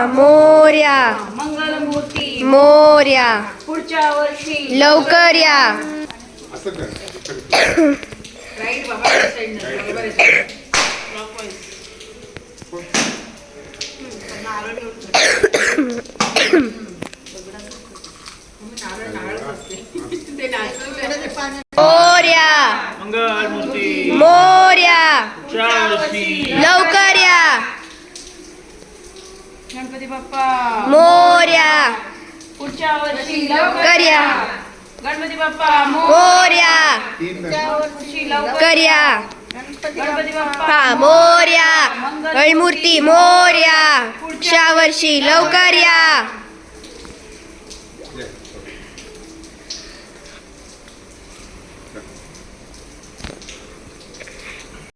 मोरया. मंगलमूर्ती मोरया. पुढच्या वर्षी लवकर या. असं कर. राईट बाबा साईडनं बरोबर आहे क्लॉकवाईज नारळ ते मोरया. मंगलमूर्ती मोरया. शावर्षी लवकर या. गणपती बाप्पा मोरया. पुढच्या वर्षी लवकर या. गणपती बाप्पा मोरया. पुढच्या वर्षी लवकर लवकर या. गणपती बाप्पा हा मोरया. गणमूर्ती मोरया. पुढच्या वर्षी लवकर या.